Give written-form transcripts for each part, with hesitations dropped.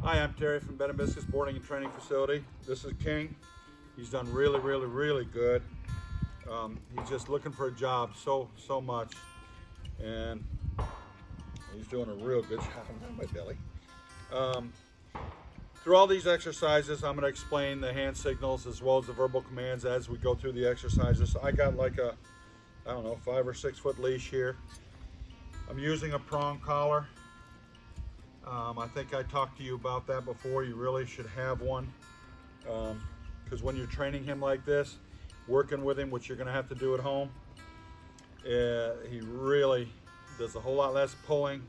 Hi, I'm Terry from Bed and Biscuits Boarding and Training Facility. This is King. He's done really good. He's just looking for a job so much, and he's doing a real good job on my belly. Through all these exercises, I'm going to explain the hand signals as well as the verbal commands as we go through the exercises. I got like a, I don't know, 5 or 6 foot leash here. I'm using a prong collar. I think I talked to you about that before. You really should have one, because when you're training him like this, working with him, which you're going to have to do at home, he really does a whole lot less pulling.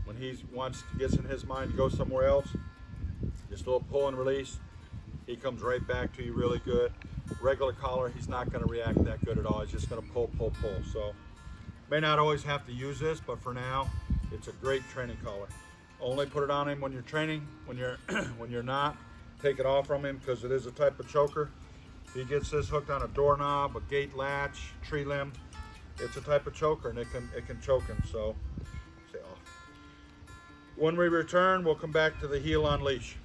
When he gets in his mind to go somewhere else, just a little pull and release, he comes right back to you really good. Regular collar, he's not going to react that good at all. He's just going to pull. So may not always have to use this, but for now, it's a great training collar. Only put it on him when you're training. When you're not, take it off from him, because it is a type of choker. If he gets this hooked on a doorknob, a gate latch, tree limb, it's a type of choker, and it can choke him. So stay off. When we return, we'll come back to the heel on leash.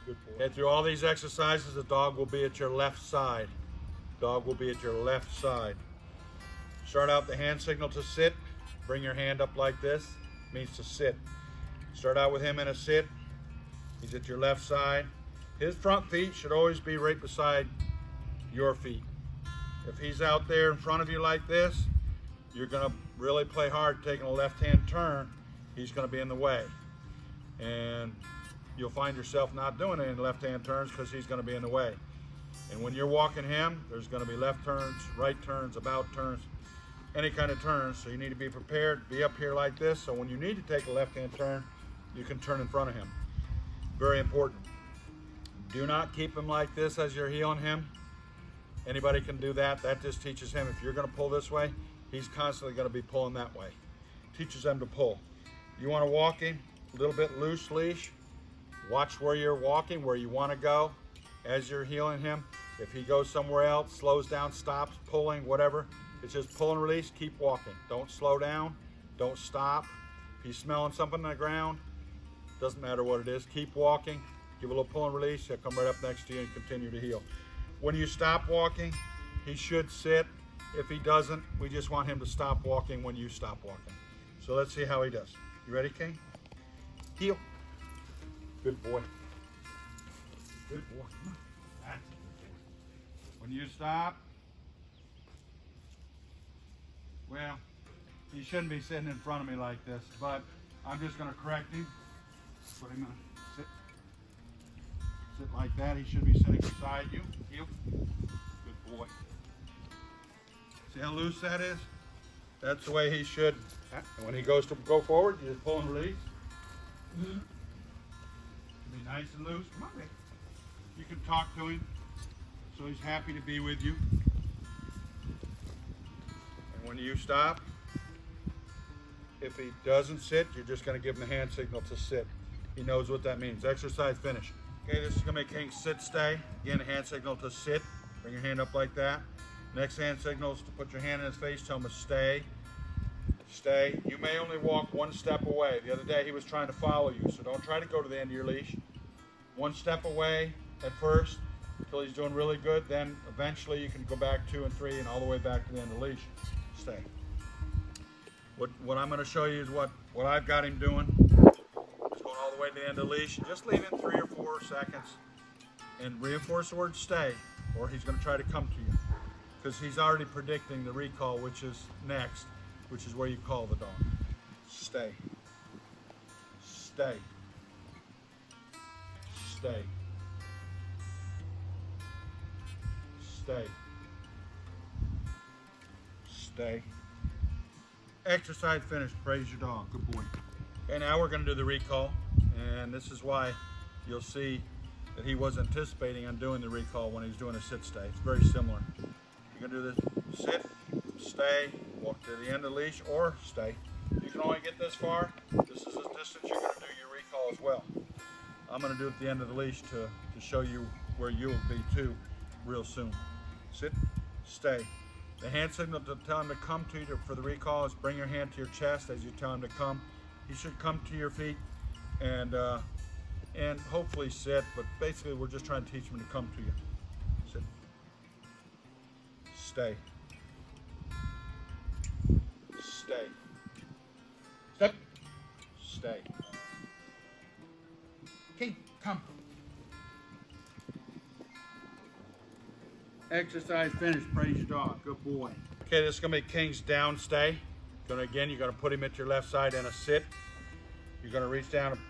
Good boy. And through all these exercises, the dog will be at your left side. Dog will be at your left side. Start out the hand signal to sit. Bring your hand up like this. Means to sit. Start out with him in a sit. He's at your left side. His front feet should always be right beside your feet. If he's out there in front of you like this, you're going to really play hard taking a left-hand turn. He's going to be in the way. And you'll find yourself not doing any left-hand turns because he's going to be in the way. And when you're walking him, there's going to be left turns, right turns, about turns, any kind of turns. So you need to be prepared, be up here like this, so when you need to take a left-hand turn, you can turn in front of him. Very important. Do not keep him like this as you're heeling him. Anybody can do that. That just teaches him, if you're going to pull this way, he's constantly going to be pulling that way. Teaches them to pull. You want to walk him a little bit loose leash. Watch where you're walking, where you want to go as you're heeling him. If he goes somewhere else, slows down, stops, pulling, whatever, it's just pull and release, keep walking. Don't slow down, don't stop. If he's smelling something on the ground, doesn't matter what it is, keep walking, give a little pull and release, he'll come right up next to you and continue to heel. When you stop walking, he should sit. If he doesn't, we just want him to stop walking when you stop walking. So let's see how he does. You ready, King? Heel. Good boy. Good boy. Come on. That's a good boy. When you stop, well, he shouldn't be sitting in front of me like this, but I'm just going to correct him. Put him in. Sit like that. He should be sitting beside you. Heel. Good boy. See how loose that is? That's the way he should. And when he goes to go forward, you just pull and release. Be nice and loose. Come on, baby. You can talk to him, so he's happy to be with you. And when you stop, if he doesn't sit, you're just going to give him the hand signal to sit. He knows what that means. Exercise finished. Okay, this is going to make King sit, stay. Again, hand signal to sit. Bring your hand up like that. Next hand signal is to put your hand in his face. Tell him to stay. Stay. You may only walk one step away. The other day he was trying to follow you, so don't try to go to the end of your leash. One step away at first until he's doing really good. Then eventually you can go back 2 and 3 and all the way back to the end of the leash. Stay. What I'm going to show you is what I've got him doing. He's going all the way to the end of the leash. Just leave him 3 or 4 seconds and reinforce the word stay, or he's going to try to come to you, because he's already predicting the recall, which is next, which is where you call the dog. Stay. Stay. Stay. Stay. Stay. Exercise finished. Praise your dog. Good boy. Okay, now we're going to do the recall, and this is why you'll see that he was anticipating on doing the recall when he's doing a sit-stay. It's very similar. You're going to do this sit, stay, walk to the end of the leash, or stay. You can only get this far. This is the distance you're going to do your recall as well. I'm going to do it at the end of the leash to show you where you'll be too real soon. Sit, stay. The hand signal to tell him to come to you for the recall is bring your hand to your chest as you tell him to come. He should come to your feet and and hopefully sit, but basically we're just trying to teach him to come to you. Sit. Stay. Stay. Step. Stay. King, come. Exercise finished. Praise your dog. Good boy. Okay, this is gonna be King's down stay. You're gonna put him at your left side in a sit. You're gonna reach down and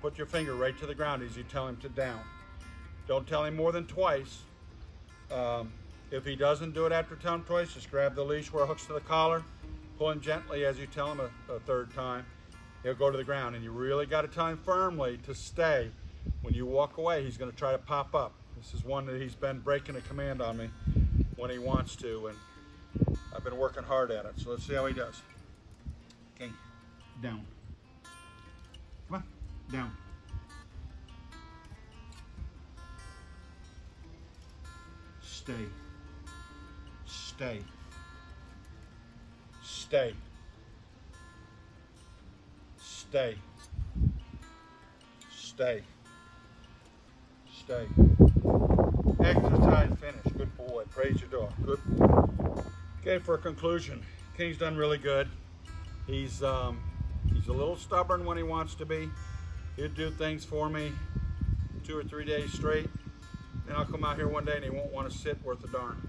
put your finger right to the ground as you tell him to down. Don't tell him more than twice. If he doesn't do it after telling him twice, just grab the leash where it hooks to the collar, pull him gently as you tell him a third time. He'll go to the ground, and you really got to tell him firmly to stay. When you walk away, he's going to try to pop up. This is one that he's been breaking a command on me when he wants to, and I've been working hard at it. So let's see how he does. Okay, down. Come on, down. Stay. Stay. Stay. Stay. Stay. Stay. Exercise finished. Good boy. Praise your dog. Good boy. Okay, for a conclusion, King's done really good. He's a little stubborn when he wants to be. He'll do things for me 2 or 3 days straight. Then I'll come out here one day and he won't want to sit worth a darn.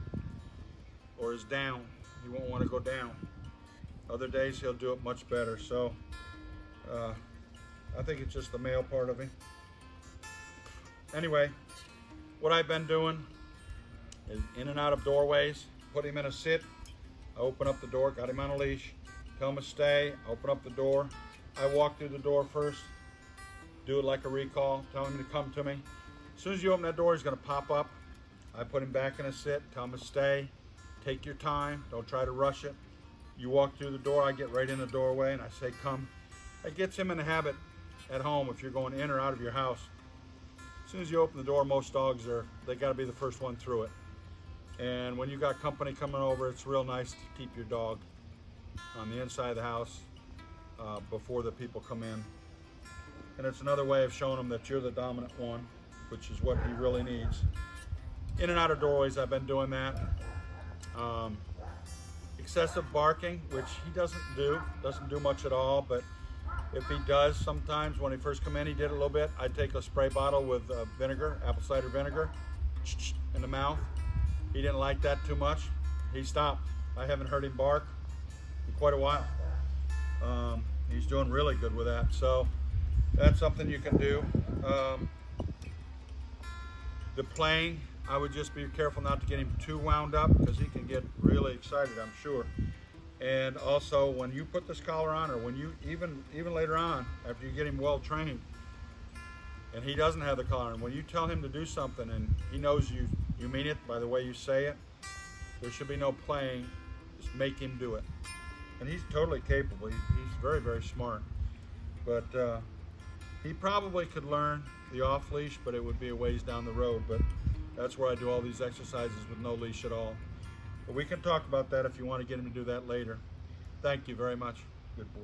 Or is down. He won't want to go down. Other days he'll do it much better. So I think it's just the male part of him. Anyway, what I've been doing is in and out of doorways, put him in a sit, I open up the door, got him on a leash, tell him to stay, open up the door. I walk through the door first, do it like a recall, tell him to come to me. As soon as you open that door, he's gonna pop up. I put him back in a sit, tell him to stay, take your time, don't try to rush it. You walk through the door, I get right in the doorway and I say come. It gets him in the habit at home if you're going in or out of your house. As soon as you open the door, most dogs they gotta be the first one through it. And when you got company coming over, it's real nice to keep your dog on the inside of the house before the people come in. And it's another way of showing them that you're the dominant one, which is what he really needs. In and out of doorways, I've been doing that. Excessive barking, which he doesn't do much at all, but if he does, sometimes when he first come in, he did a little bit. I'd take a spray bottle with vinegar, apple cider vinegar, in the mouth. He didn't like that too much. He stopped. I haven't heard him bark in quite a while. He's doing really good with that. So that's something you can do. The playing, I would just be careful not to get him too wound up because he can get really excited, I'm sure. And also, when you put this collar on, or when you even later on, after you get him well trained, and he doesn't have the collar on, when you tell him to do something and he knows you mean it by the way you say it, there should be no playing. Just make him do it. And he's totally capable. He's very, very smart. But he probably could learn the off leash, but it would be a ways down the road. But that's where I do all these exercises with no leash at all. But we can talk about that if you want to get him to do that later. Thank you very much. Good boy.